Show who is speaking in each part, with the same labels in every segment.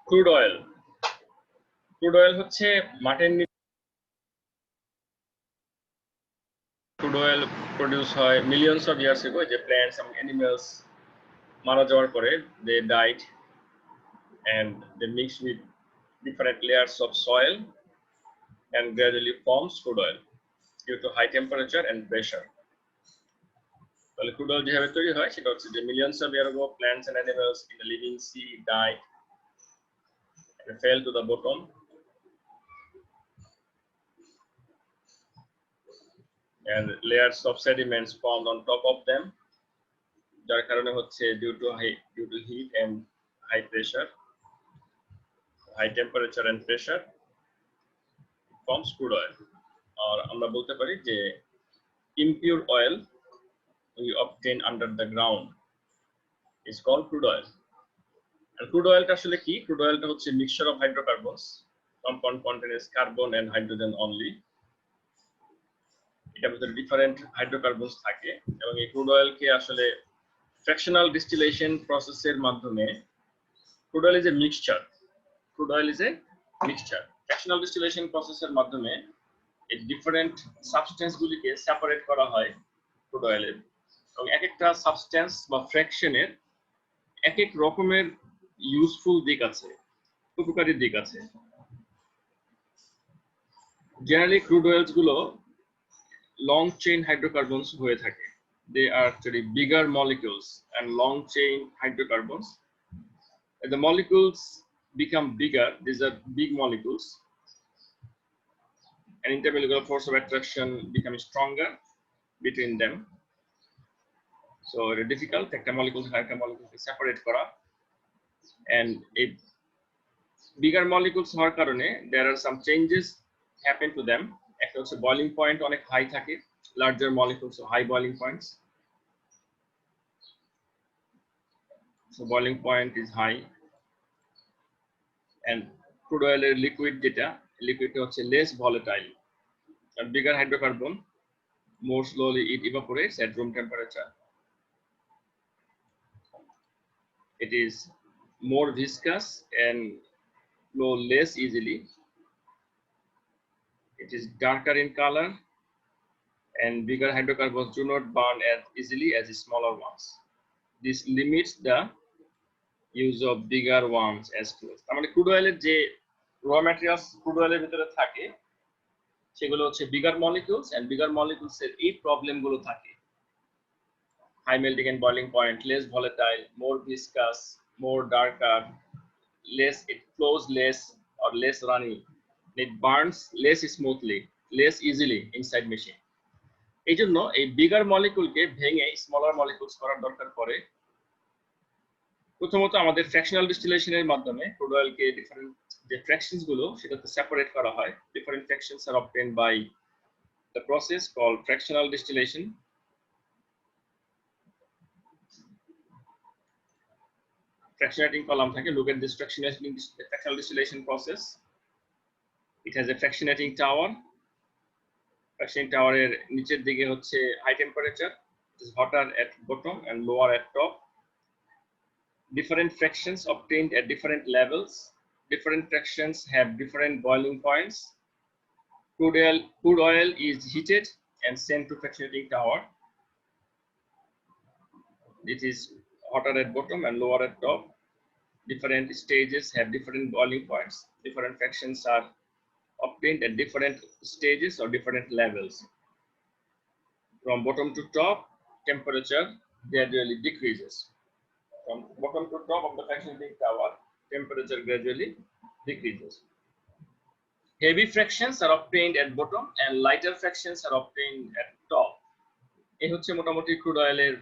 Speaker 1: Crude oil হচ্ছে মাটির crude oil produce হয় মিলিয়নস অফ ইয়ার্স এগো, যে প্ল্যান্টস এবং অ্যানিমালস মারা যাওয়ার পরে দে died and they mix with different layers of soil and gradually forms crude oil due to high temperature and pressure. তাহলে crude oil যেভাবে তৈরি হয় সেটা হচ্ছে যে millions of years ago plants and animals in the living sea died and fell to the bottom and layers of sediments formed on top of them, যার কারণে হচ্ছে due to heat and high pressure, high temperature and pressure forms crude oil. আর আমরা বলতে পারি যে impure oil we obtain under the ground is called crude oil. And crude oil টা আসলে কি? Crude oil টা হচ্ছে mixture of hydrocarbons. Compound contains carbon and hydrogen only. এটার ভিতরে ডিফারেন্ট হাইড্রোকার্বনস থাকে এবং এই ক্রুড অয়েল কে আসলে ফ্র্যাকশনাল ডিস্টিলেশন প্রসেসের মাধ্যমে crude oil is a mixture fractional distillation প্রসেসের মাধ্যমে এই ডিফারেন্ট সাবস্টেন্স গুলিকে সেপারেট করা হয় ক্রুড অয়েলের, এবং এক একটা সাবস্টেন্স বা ফ্র্যাকশনের এক এক রকমের ইউজফুল দিক আছে, উপকারী দিক আছে। জেনারেলি ক্রুড অয়েলস গুলো লং চেইন হাইড্রোকার্বনস হয়ে থাকে। They are actually bigger molecules and long chain hydrocarbons. As the molecules become bigger, these are big molecules, and intermolecular force of attraction becomes stronger between them. So it is difficult একটা molecule থেকে molecule separate করা, and if bigger molecules হওয়ার কারণে there are some changes happen to them. একটা হচ্ছে boiling point অনেক high থাকে, larger molecules so high boiling points, so boiling point is high, and crude oil এর liquid যেটা liquidটা হচ্ছে less volatile, and bigger hydrocarbon more slowly it evaporates at room temperature. It is more viscous and flow less easily. It is darker in color, and bigger hydrocarbons do not burn as easily as the smaller ones. This limits the use of bigger ones as fuels. তাহলে crude অয়েলের যে raw materials crude অয়েলের ভিতরে থাকে সেগুলো হচ্ছে bigger molecules, and bigger molecules এর এই প্রবলেম গুলো থাকে, high melting and boiling point, less volatile, more viscous, more darker, less it flows less or less runny, it burns less smoothly, less easily inside machine. এই জন্য এই bigger মলিকুলকে ভেঙে smaller molecules করার দরকার পড়ে। প্রথমত আমাদের ফ্র্যাকশনাল ডিস্টিলেশনের মাধ্যমে ক্রুড অয়েলকে ডিফারেন্ট যে ফ্র্যাকশনস গুলো সেটাতে সেপারেট করা হয়। Different fractions are obtained by the process called fractional distillation. Fractionating column থাকে, look at this fractional distillation process. It has a fractionating tower. Fractionating tower এর নিচের দিকে হচ্ছে high temperature, it is hotter at bottom and lower at top. Different fractions obtained at different levels. Different fractions have different boiling points. Crude oil is heated and sent to fractionating tower. It is hotter at bottom and lower at top. Different stages have different boiling points. Different fractions are obtained at different stages or different levels. From bottom to top, temperature gradually decreases. From bottom to top of the fractionating tower, temperature gradually decreases. Heavy fractions are obtained at bottom and lighter fractions are obtained at top. এই হচ্ছে মোটামুটি crude অয়েলের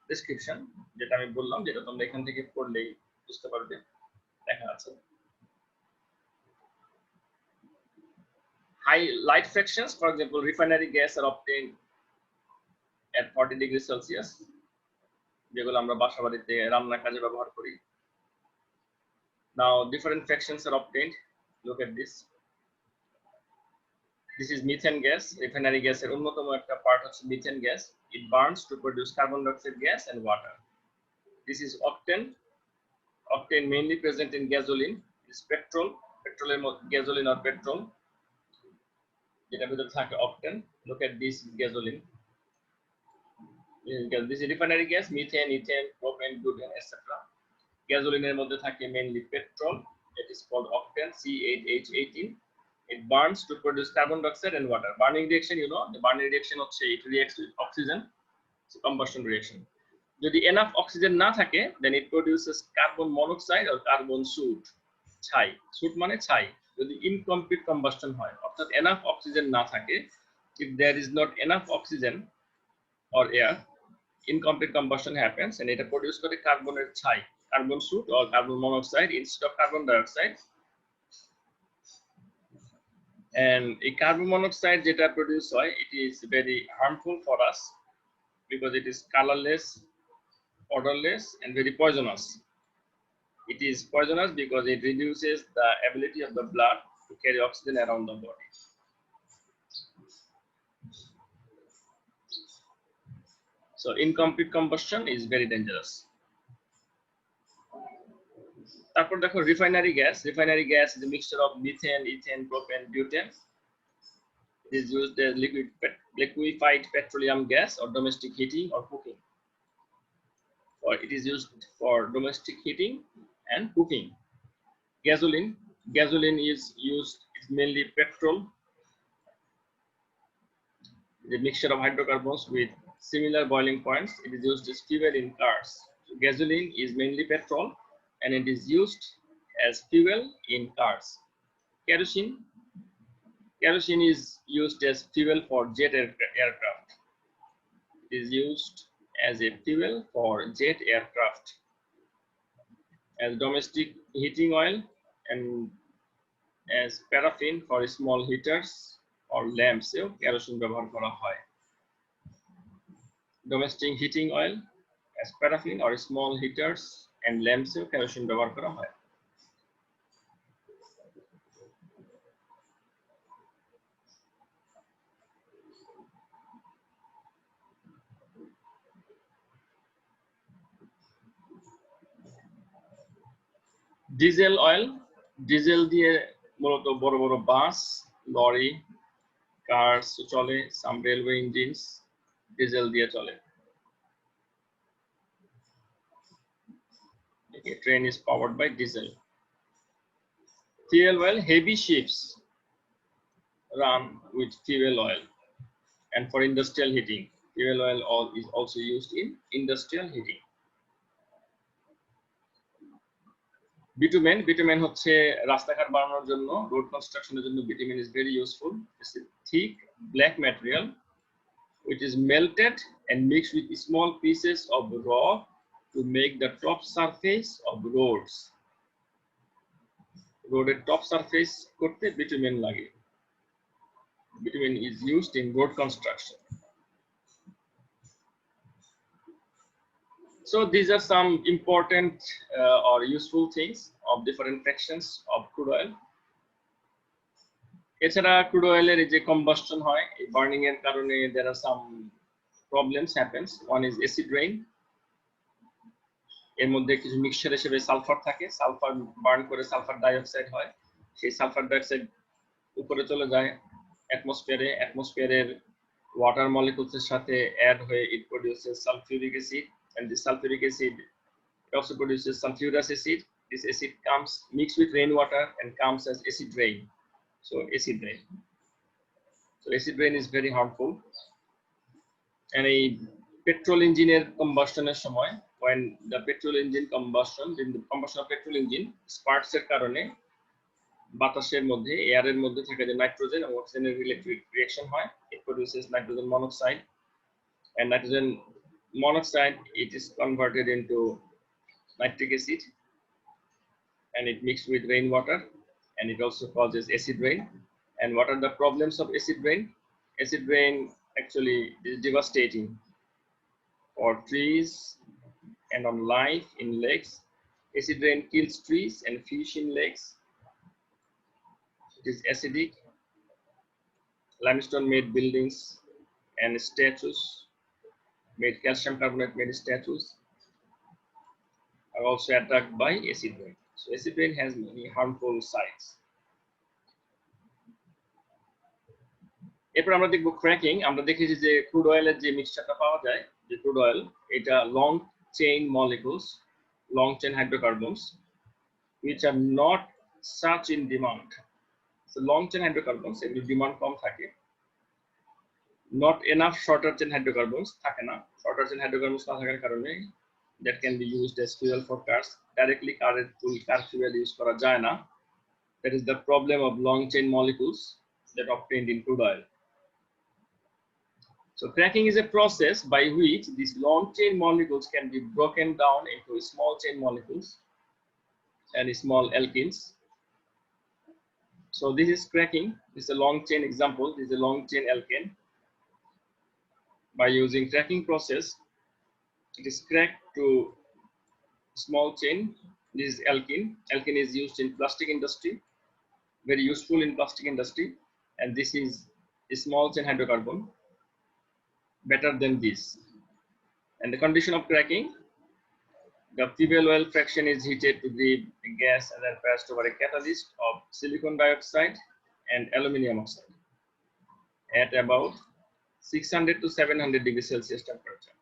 Speaker 1: description, যেটা আমি বললাম, যেটা তোমরা এখান থেকে পড়লেই বুঝতে পারবে, দেখা আছে। High light fractions, for example, refinery gas are obtained at 40 degrees Celsius, যেগুলো আমরা বাসাবাড়িতে রান্নার কাজে ব্যবহার করি। Now different fractions are obtained. Look at this. This is methane gas. Refinery gas এর অন্যতম একটা পার্ট হচ্ছে methane gas. It burns to produce carbon dioxide gas and water. This is octane mainly present in gasoline. is petrol, gasoline or petrol, যেটার ভিতরে থাকে octane. Look at this gasoline. This is refinery gas, methane, ethane, propane, butane, etc. Gasoline মধ্যে থাকে mainly petrol. It is called octane, C8H18. It burns to produce carbon dioxide and water. Burning reaction, you know, the burning reaction হচ্ছে it reacts with oxygen. It's a combustion reaction. যদি enough oxygen না থাকে, then it produces carbon monoxide or carbon soot. ছাই, soot মানে ছাই। যদি incomplete combustion হয়, অর্থাৎ enough oxygen না থাকে, if there is not enough oxygen or air, incomplete combustion happens and এটা produce করে কার্বনের ছাই, carbon soot or carbon monoxide instead of carbon dioxide. And a carbon monoxide যেটা produce হয়, it is very harmful for us because it is colorless, odorless, and very poisonous. It is poisonous because it reduces the ability of the blood to carry oxygen around the body. So incomplete combustion is very dangerous. তারপর দেখো refinery gas. Refinery gas is a mixture of methane, ethane, propane, butane. It is used as liquefied petroleum gas or domestic heating or cooking. Or it is used for domestic heating and cooking. Gasoline is used, it's mainly petrol, the mixture of hydrocarbons with similar boiling points. It is used as fuel in cars. So gasoline is mainly petrol and it is used as fuel in cars. Kerosene is used as fuel for jet aircraft. It is used as a fuel for jet aircraft, as domestic heating oil, and as paraffin for small heaters or lamps. Kerosene ব্যবহার করা হয়. Domestic heating oil, as paraffin or small heaters and lamps, kerosene ব্যবহার করা হয়. Diesel oil, diesel দিয়ে মূলত বড় বড় বাস, লরি, কার্স চলে, সাম রেলওয়ে ইঞ্জিনস ডিজেল দিয়ে চলে। A train is powered by diesel. Fuel oil, heavy ships run with fuel oil, and for industrial heating, fuel oil is also used in industrial heating. Bitumen হচ্ছে রাস্তাঘাট বানানোর জন্য, road কনস্ট্রাকশনের জন্য bitumen is very useful. It's a thick black material which is melted and mixed with small pieces of rock to make the top surface of roads. Roadের top surface করতে bitumen লাগে. Bitumen is used in road construction. So these are some important or useful things of different fractions of crude oil. এছাড়া crude oil এর যে combustion হয়, এই burning এর কারণে there are some problems happens. One is acid rain. এর মধ্যে কিছু মিক্সচার হিসেবে সালফার থাকে, সালফার বার্ন করে সালফার ডাইঅক্সাইড হয়, সেই সালফার ডাইঅক্সাইড উপরে চলে যায় অ্যাটমসফিয়ারের ওয়াটার মলিকুলসের সাথে অ্যাড হয়ে it produces sulfuric acid, and this sulfuric acid it also produces sulfurous acid. This acid comes mixed with rainwater and comes as acid rain. So acid rain is very harmful. And a petrol engine combustion এর সময়, when the petrol engine combustion, in the combustion of petrol engine sparks এর কারণে বাতাসের মধ্যে, এয়ারের মধ্যে থাকে যে nitrogen এবং অক্সিজেনের ইলেকট্রিক রিঅ্যাকশন হয়, it produces nitrogen monoxide, and nitrogen monoxide it is converted into nitric acid and it mixed with rainwater, and it also causes acid rain. And what are the problems of acid rain? Acid rain actually is devastating for trees and on life in lakes. Acid rain kills trees and fish in lakes. It is acidic. Limestone made buildings and statues, made calcium carbonate made statues, are also attacked by acid rain. So acetylene has many harmful sides. এরপর আমরা দেখব cracking. আমরা দেখেছি যে crude অয়েলের যে মিক্সচারটা পাওয়া যায়, যে ক্রুড অয়েল, এটা long chain molecules, long chain hydrocarbons which are not such in demand. So long chain hydrocarbons এগুলো ডিমান্ড কম থাকে। Not enough shorter chain hydrocarbons থাকে না। Shorter chain hydrocarbons না থাকার কারণে that can be used as fuel for cars. Directly car fuel use করা যায় না। That is the problem of long chain molecules that obtained in crude oil. So cracking is a process by which these long chain molecules can be broken down into small chain molecules and small alkenes. So this is cracking. This is a long chain example. This is a long chain alkane. By using cracking process, it is cracked to small chain. This is alkene. Alkene is used in plastic industry, very useful in plastic industry. And this is a small chain hydrocarbon, better than this. And the condition of cracking, the fuel oil fraction is heated to give a gas and then passed over a catalyst of silicon dioxide and aluminum oxide at about 600 to 700 degrees Celsius temperature.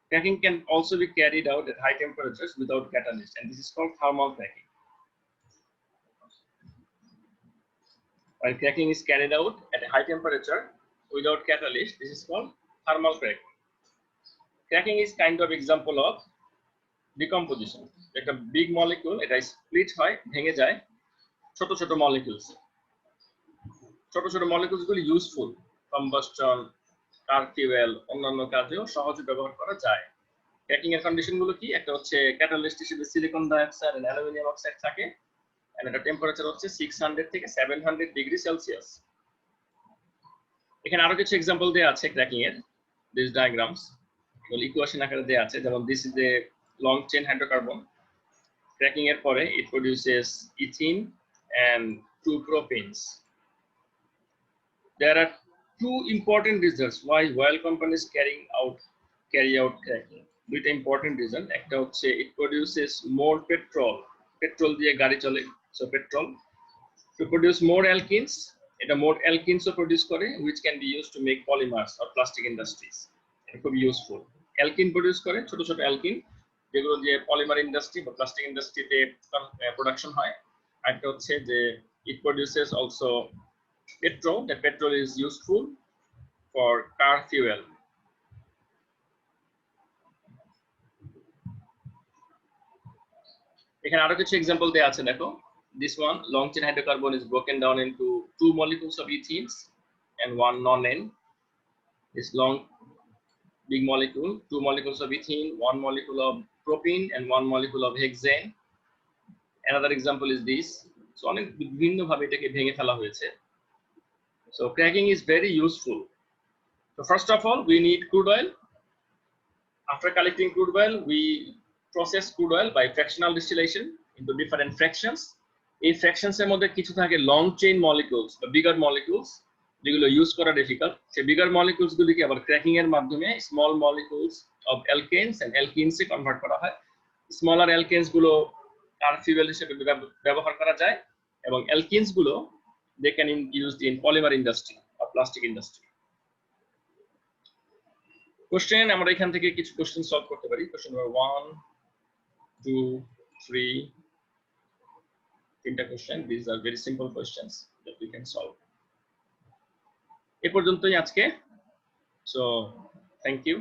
Speaker 1: Cracking can also be carried out at high temperatures without catalyst, and this is called thermal cracking. While cracking is carried out at a high temperature without catalyst, this is called thermal cracking. Cracking is kind of example of decomposition. একটা big molecule, এটা split হয়, ভেঙে যায় ছোট ছোট molecules. ছোট ছোট molecules গুলো useful, combustion, car fuel, অন্যান্য কাজেও সহজে ব্যবহার করা যায়। ক্র্যাকিং এর কন্ডিশন গুলো কি? একটা হচ্ছে ক্যাটালিস্ট হিসেবে silicon dioxide and aluminium oxide থাকে, এন্ড এটা টেম্পারেচার হচ্ছে 600 থেকে 700 ডিগ্রি সেলসিয়াস। এখানে আরো কিছু एग्जांपल দেয়া আছে ক্র্যাকিং এর, দিস ডায়াগ্রামস এগুলো ইকুয়েশন আকারে দেয়া আছে। যেমন this is a long chain hydrocarbon, cracking এর পরে it produces ethene and two propenes. There are two important reasons why oil companies carry out cracking. দুইটা ইম্পর্টেন্ট রিজন। একটা হচ্ছে ইট প্রোডিউসেস মোর পেট্রোল দিয়ে গাড়ি চলে, সো পেট্রোল টু প্রোডিউস মোর অ্যালকিনস, এটা মোর অ্যালকিনসও produce করে which can be used to make polymers or plastic industries. এটা খুব ইউজফুল। অ্যালকিন প্রোডিউস করে, ছোট ছোট অ্যালকিন যেগুলো দিয়ে পলিমার ইন্ডাস্ট্রি বা প্লাস্টিক ইন্ডাস্ট্রিতে প্রোডাকশন হয়। একটা হচ্ছে যে ইট produces also petrol. The petrol is useful for car fuel. এখানে আরো কিছু एग्जांपल দেয়া আছে দেখো। This one long chain hydrocarbon is broken down into two molecules of ethene and one non-N. This long big molecule, two molecules of ethene, one molecule of propene and one molecule of hexane. Another example is this. So অনেক বিভিন্ন ভাবে এটাকে ভেঙে ফেলা হয়েছে। So cracking is very useful. So first of all, we need crude oil. After collecting crude oil, we process crude oil by fractional distillation into different fractions. এই fractions এর মধ্যে কিছু থাকে long chain molecules বা bigger molecules যেগুলো use করা difficult. সেই bigger molecules গুলিকে আবার cracking এর মাধ্যমে small molecules of alkanes and alkenes A convert করা হয়। smaller alkanes গুলো car fuel হিসেবে ব্যবহার করা যায়, এবং alkenes গুলো they can be used in polymer industry or plastic industry. Question, আমরা এখান থেকে কিছু কোশ্চেন সলভ করতে পারি। কোশ্চেন নাম্বার 1 2 3, তিনটা question. These are very simple questions that we can solve. এ পর্যন্তই আজকে। So thank you.